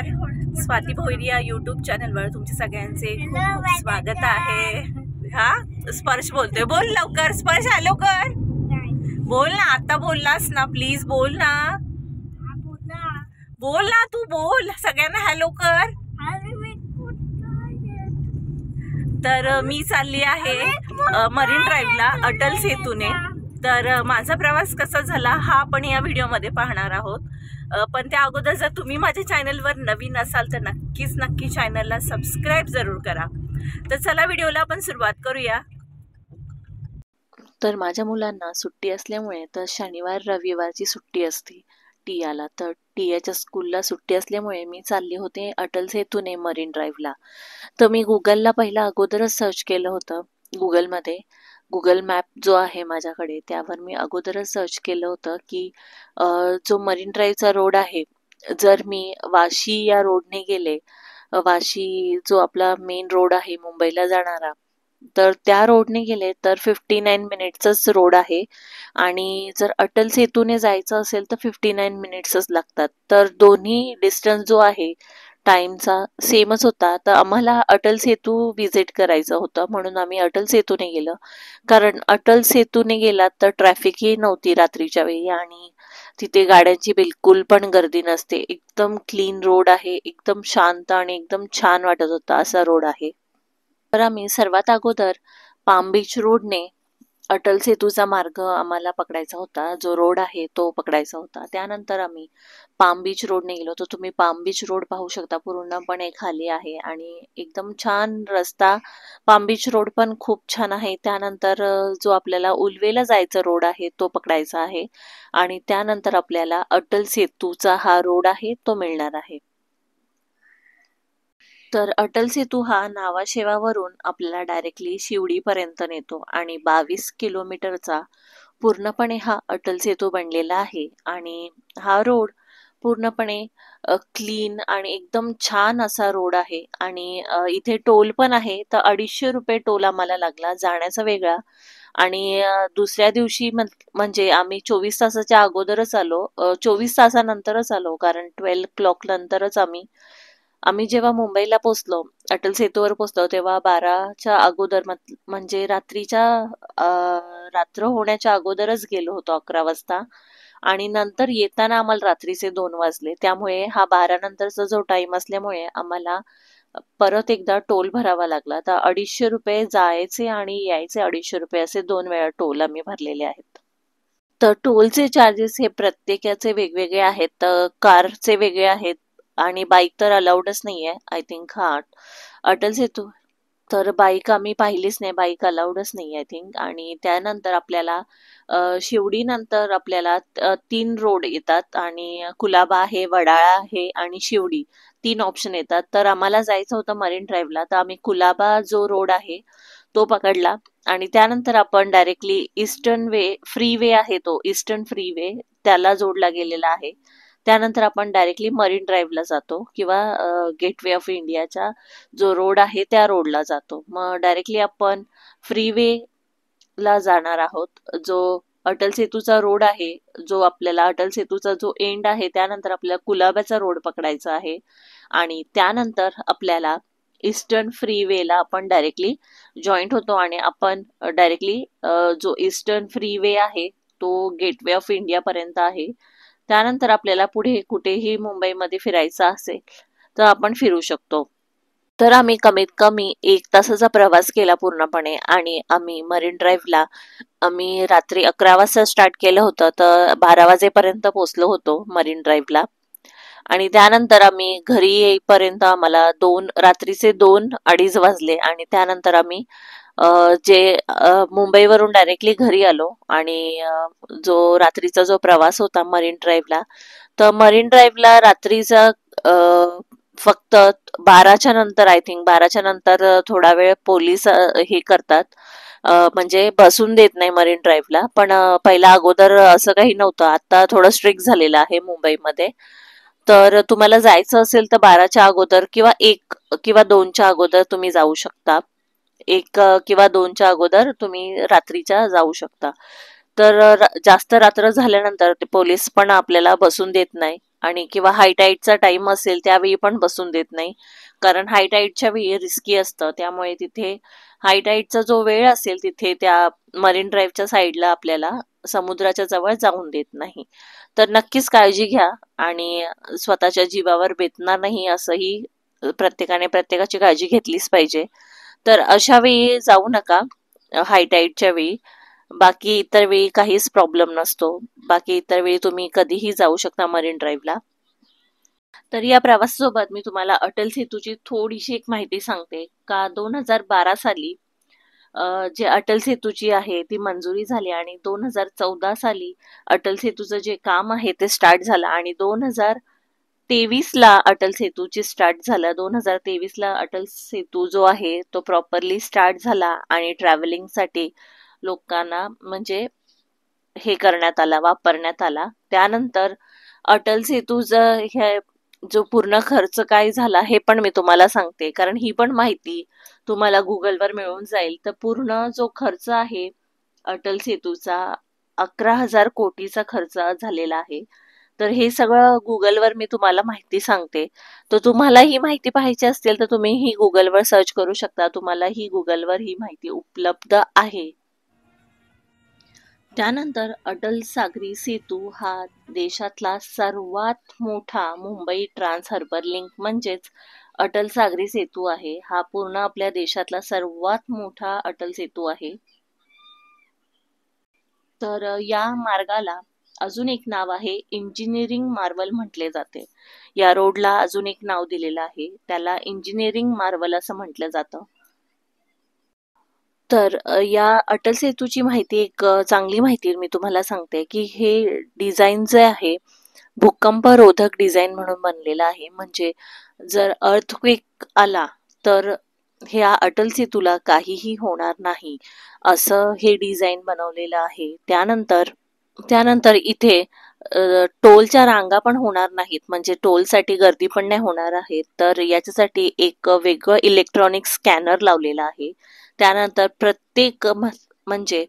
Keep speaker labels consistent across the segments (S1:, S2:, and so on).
S1: नमस्कार. स्वाती भोईर या यूट्यूब चॅनलवर तुमचे सगळ्यांचे खूप खूप स्वागत आहे. हा स्पर्श बोलतोय, बोल लवकर स्पर्श, हॅलो कर, बोल ना, आता बोललास ना, प्लीज बोल ना, बोल ना, तू बोल, सगळ्यांना हॅलो कर. तर मी चालली आहे मरीन ड्राईव्हला अटल सेतूने. तर माझा प्रवास कसा झाला हा आपण या व्हिडिओमध्ये पाहणार आहोत. पण त्या अगोदर जर तुम्ही माझ्या चॅनलवर नवीन असाल तर नक्की चॅनलला सबस्क्राईब जरूर करा. तर चला व्हिडिओला आपण सुरुवात करूया. तर माझ्या मुलांना सुट्टी असल्यामुळे तर शनिवार रविवारची सुट्टी असते टियाला. तर टियाच्या स्कूलला सुट्टी असल्यामुळे मी चालले होते अटल सेतूने मरीन ड्राईव्हला. तर मी गुगलला पहिला अगोदरच सर्च केलं होतं. गुगल मॅप जो आहे माझ्याकडे त्यावर मी अगोदरच सर्च केलं होतं की जो मरीन ड्राईव्हचा रोड आहे, जर मी वाशी या रोडने गेले, वाशी जो आपला मेन रोड आहे मुंबईला जाणारा, तर त्या रोडने गेले तर 59 मिनिट्सच रोड आहे. आणि जर अटल सेतूने जायचं असेल तर 59 मिनिट्सच लागतात. तर दोन्ही डिस्टन्स जो आहे टाइमचा सेमच होता. तर आम्हाला अटल सेतू विजिट करायचं होतं म्हणून आम्ही अटल सेतूने गेलो. कारण अटल सेतूने गेलात तर ट्रॅफिकही नव्हती रात्रीच्या वेळी आणि तिथे गाड्यांची बिलकुल पण गर्दी नसते. एकदम क्लीन रोड आहे, एकदम शांत आणि एकदम छान वाटत होता असा रोड आहे. तर आम्ही सर्वात अगोदर पाम बीच रोडने अटल सेतूचा मार्ग आम्हाला पकडायचा होता, जो रोड आहे तो पकडायचा होता. त्यानंतर आम्ही पाम बीच रोडने गेलो. तर तुम्ही पाम बीच रोड पाहू शकता, पूर्णपणे खाली आहे आणि एकदम छान रस्ता. पाम बीच रोड पण खूप छान आहे. त्यानंतर जो आपल्याला उल्वेला जायचा रोड आहे तो पकडायचा आहे आणि त्यानंतर आपल्याला अटल सेतूचा हा रोड आहे तो मिळणार आहे. तर अटल सेतू हा नावाशेवावरून आपल्याला डायरेक्टली शिवडीपर्यंत नेतो आणि 22 किलोमीटरचा पूर्णपणे हा अटल सेतू बनलेला आहे. आणि हा रोड पूर्णपणे क्लीन आणि एकदम छान असा रोड आहे. आणि इथे टोल पण आहे. तर 250 रुपये टोल आम्हाला लागला, जाण्याचा वेगळा. आणि दुसऱ्या दिवशी म्हणजे आम्ही 24 तासाच्या अगोदरच आलो, 24 तासानंतरच आलो, कारण 12 क्लॉक नंतरच आम्ही जेव्हा मुंबईला पोचलो, अटल सेतूवर पोचलो, तेव्हा 12च्या अगोदर म्हणजे रात्र होण्याच्या अगोदरच गेलो होतो, 11 वाजता. आणि नंतर येताना आम्हाला रात्रीचे 2 वाजले. त्यामुळे हा 12 नंतरचा जो टाइम असल्यामुळे आम्हाला परत एकदा टोल भरावा लागला. तर 250 रुपये जायचे आणि यायचे 250 रुपये असे 2 वेळा टोल आम्ही भरलेले आहेत. तर टोलचे चार्जेस हे प्रत्येकाचे वेगवेगळे आहेत. तर कारचे वेगळे आहेत आणि बाईक तर अलाउडच नाहीये, आय थिंक. हा अटल सेतू तर बाईक आम्ही पाहिलीच नाही, बाईक अलाउडच नाही आय थिंक. आणि त्यानंतर आपल्याला शिवडी नंतर आपल्याला 3 रोड येतात आणि कुलाबा आहे, वडाळा आहे आणि शिवडी, 3 ऑप्शन येतात. तर आम्हाला जायचं होतं मरीन ड्राईव्हला, तर आम्ही कुलाबा जो रोड आहे तो पकडला. आणि त्यानंतर आपण डायरेक्टली ईस्टर्न वे, फ्री वे आहे तो ईस्टर्न फ्री वे, त्याला जोडला गेलेला आहे. त्यानंतर आपण डायरेक्टली मरीन ड्राईव्हला जातो किंवा गेटवे ऑफ इंडियाचा जो रोड आहे त्या रोडला जातो. मग डायरेक्टली आपण फ्रीवे ला जाणार आहोत. जो अटल सेतूचा रोड आहे, जो आपल्याला अटल सेतूचा जो एंड आहे, त्यानंतर आपल्याला कुलाब्याचा रोड पकडायचा आहे आणि त्यानंतर आपल्याला ईस्टर्न फ्रीवेला आपण डायरेक्टली जॉईंट होतो आणि आपण डायरेक्टली जो ईस्टर्न फ्रीवे आहे तो गेटवे ऑफ इंडिया पर्यंत आहे. त्यानंतर आपल्याला पुढे कुठेही मुंबईमध्ये फिरायचं असेल तर आपण फिरू शकतो. तर आम्ही कमीत कमी 1 तासाचा प्रवास केला पूर्णपणे आणि आम्ही मरीन ड्राईव्हला आम्ही रात्री 11 वाजता स्टार्ट केलं होतं, तर 12 वाजेपर्यंत पोहोचलो होतो मरीन ड्राईव्हला. आणि त्यानंतर आम्ही घरी येईपर्यंत आम्हाला रात्रीचे 2-2:30 वाजले. आणि त्यानंतर आम्ही मुंबईवरून डायरेक्टली घरी आलो. आणि जो रात्रीचा जो प्रवास होता मरीन ड्राईव्हला, तर मरीन ड्राईव्हला रात्रीचा फक्त 12च्या नंतर, आय थिंक 12च्या नंतर थोडा वेळ पोलीस हे करतात, म्हणजे बसून देत नाही मरीन ड्राईव्हला. पण पहिला अगोदर असं काही नव्हतं, आता थोडं स्ट्रिक्ट झालेलं आहे मुंबईमध्ये. तर तुम्हाला जायचं असेल तर 12च्या अगोदर किंवा 1 किंवा 2च्या अगोदर तुम्ही जाऊ शकता. 1 किंवा 2च्या अगोदर तुम्ही रात्रीच्या जाऊ शकता. तर जास्त रात्र झाल्यानंतर ते पोलीस पण आपल्याला बसून देत नाही. आणि किंवा हाय टाईडचा टाइम असेल त्यावेळी पण बसून देत नाही, कारण हाय टाईडच्या वेळी रिस्की असतं. त्यामुळे तिथे हाय टाईडचा जो वेळ असेल तिथे त्या मरीन ड्राईव्हच्या साईडला आपल्याला समुद्राच्या जवळ जाऊन देत नाही. तर नक्कीच काळजी घ्या आणि स्वतःच्या जीवावर बेतणार नाही असंही प्रत्येकाने प्रत्येकाची काळजी घेतलीच पाहिजे. तर अशा वेळी जाऊ नका हाय टाईडच्या वेळी. बाकी इतर वेळी काहीच प्रॉब्लेम नसतो. बाकी इतर वेळी तुम्ही कधीही जाऊ शकता मरीन ड्राईव्हला. तर या प्रवासासोबत मी तुम्हाला अटल सेतूची थोडीशी एक माहिती सांगते का 2012 साली जे अटल सेतूची आहे ती मंजुरी झाली आणि 2014 साली अटल सेतूचं जे काम आहे ते स्टार्ट झालं आणि 2023 ला अटल सेतूची स्टार्ट झालं. 2023 ला अटल सेतू जो आहे तो प्रॉपरली स्टार्ट झाला आणि ट्रॅव्हलिंगसाठी लोकांना म्हणजे हे करण्यात आला, वापरण्यात आला. त्यानंतर अटल सेतू जो पूर्ण खर्च काय झाला हे पण मी तुम्हाला सांगते, कारण ही पण माहिती तुम्हाला गुगलवर मिळून जाईल. तर पूर्ण जो खर्च आहे अटल सेतूचा 11,000 कोटीचा खर्च झालेला आहे. तर हे सगळं गुगलवर मी तुम्हाला माहिती सांगते. तर तुम्हाला ही माहिती पाहायची असेल तर तुम्ही ही गुगलवर सर्च करू शकता. तुम्हाला ही गुगलवर ही माहिती उपलब्ध आहे. त्यानंतर अटल सागरी सेतू हा देशातला सर्वात मोठा मुंबई ट्रान्स हार्बर लिंक म्हणजेच अटल सागरी सेतू आहे. हा पूर्ण आपल्या देशातला सर्वात मोठा अटल सेतू आहे. तर या मार्गाला अजून एक नाव आहे, इंजिनिअरिंग मार्वल म्हटले जाते. या रोडला अजून एक नाव दिलेलं आहे, त्याला इंजिनिअरिंग मार्वल असं म्हटलं जातं. तर या अटल सेतूची माहिती एक चांगली माहिती मी तुम्हाला सांगते की हे डिझाईन जे आहे भूकंपरोधक डिझाईन म्हणून बनलेलं आहे. म्हणजे जर अर्थक्वेक आला तर ह्या अटल सेतूला काहीही होणार नाही असं हे डिझाईन बनवलेलं आहे. त्यानंतर इथे टोलच्या रांगा पण होणार नाहीत, म्हणजे टोलसाठी गर्दी पण नाही होणार आहे. तर याच्यासाठी एक वेगळं इलेक्ट्रॉनिक स्कॅनर लावलेला आहे. त्यानंतर म्हणजे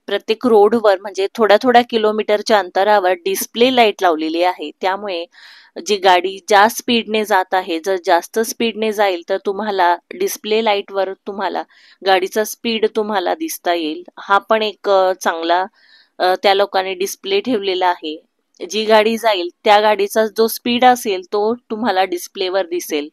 S1: प्रत्येक रोडवर म्हणजे थोड्या थोड्या किलोमीटरच्या अंतरावर डिस्प्ले लाईट लावलेली आहे. त्यामुळे जी गाडी ज्या स्पीडने जात आहे, जर जास्त स्पीडने जाईल तर तुम्हाला डिस्प्ले लाईटवर तुम्हाला गाडीचा स्पीड तुम्हाला दिसता येईल. हा पण एक चांगला त्या लोकांनी डिस्प्ले ठेवलेला आहे. जी गाडी जाईल त्या गाडीचा जो स्पीड असेल तो तुम्हाला डिस्प्लेवर दिसेल.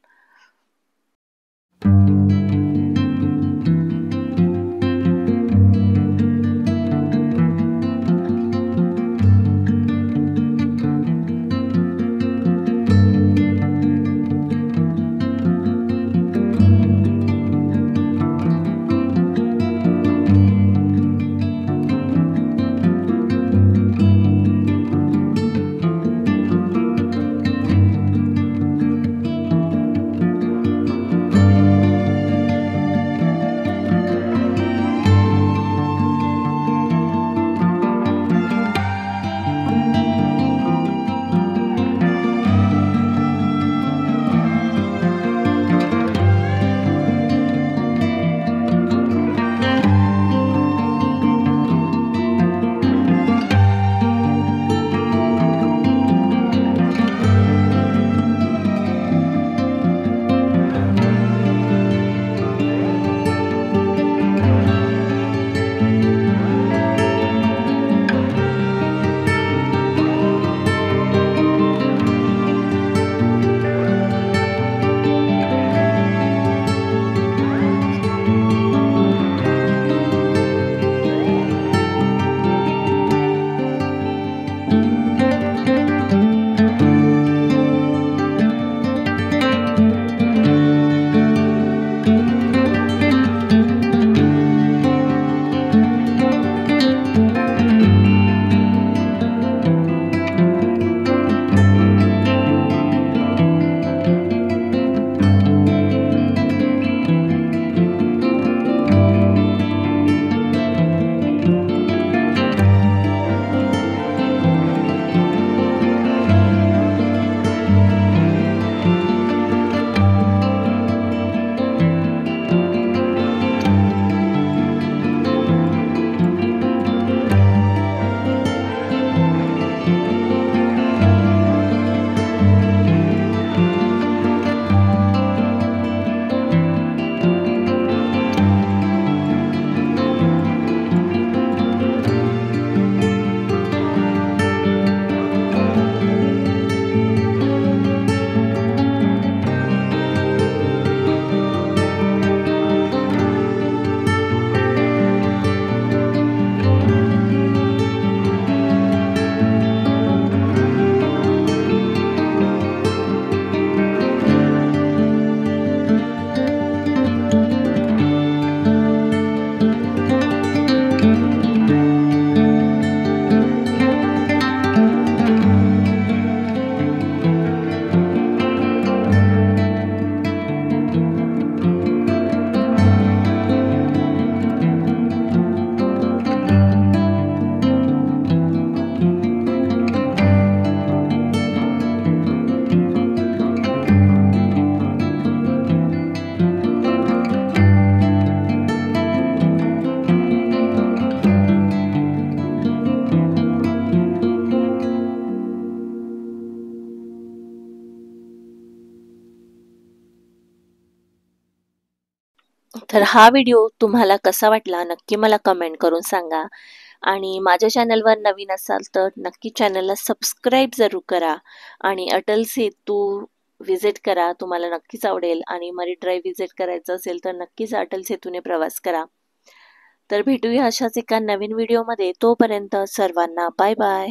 S1: तर हा व्हिडिओ तुम्हाला कसा वाटला नक्की मला कमेंट करून सांगा. आणि माझ्या चॅनलवर नवीन असाल तर नक्की चॅनलला सबस्क्राईब जरूर करा आणि अटल सेतू व्हिजिट करा. तुम्हाला नक्कीच आवडेल आणि मरीन ड्राईव्ह व्हिजिट करायचं असेल तर नक्कीच अटल सेतूने प्रवास करा. तर भेटूया अशाच एका नवीन व्हिडिओमध्ये. तोपर्यंत सर्वांना बाय बाय.